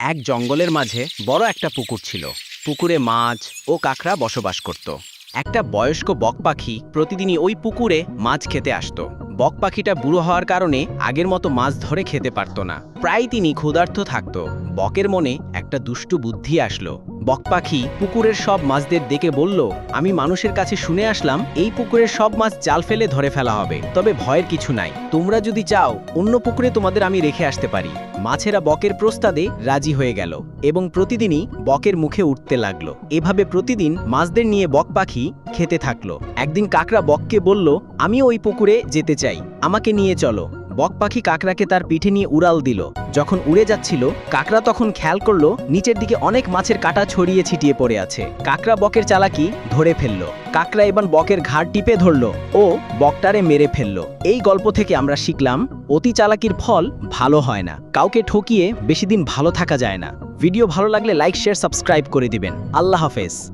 এক জঙ্গলের মাঝে বড় একটা পুকুর ছিল। পুকুরে মাছ ও কাঁকড়া বসবাস করত। একটা বয়স্ক বক পাখি প্রতিদিনই ওই পুকুরে মাছ খেতে আসতো। বক পাখিটা বুড়ো হওয়ার কারণে আগের মতো মাছ ধরে খেতে পারত না। প্রায় তিনি ক্ষুধার্ত থাকত। বকের মনে একটা দুষ্টু বুদ্ধি আসলো। বক পাখি পুকুরের সব মাছদের ডেকে বলল, আমি মানুষের কাছে শুনে আসলাম এই পুকুরের সব মাছ জাল ফেলে ধরে ফেলা হবে, তবে ভয়ের কিছু নাই। তোমরা যদি চাও অন্য পুকুরে তোমাদের আমি রেখে আসতে পারি। মাছেরা বকের প্রস্তাবে রাজি হয়ে গেল এবং প্রতিদিনই বকের মুখে উঠতে লাগলো। এভাবে প্রতিদিন মাছদের নিয়ে বক পাখি খেতে থাকলো। একদিন কাকড়া বককে বলল, আমি ওই পুকুরে যেতে চাই, আমাকে নিয়ে চলো। বক পাখি কাকড়াকে তার পিঠে নিয়ে উড়াল দিল। যখন উড়ে যাচ্ছিল, কাকড়া তখন খেয়াল করলো নিচের দিকে অনেক মাছের কাঁটা ছড়িয়ে ছিটিয়ে পড়ে আছে। কাকড়া বকের চালাকি ধরে ফেললো। কাকড়া এবার বকের ঘাড় টিপে ধরলো ও বকটারে মেরে ফেললো। এই গল্প থেকে আমরা শিখলাম, অতি চালাকির ফল ভালো হয় না। কাউকে ঠকিয়ে বেশি দিন ভালো থাকা যায় না। ভিডিও ভালো লাগলে লাইক, শেয়ার, সাবস্ক্রাইব করে দিবেন। আল্লাহ হাফেজ।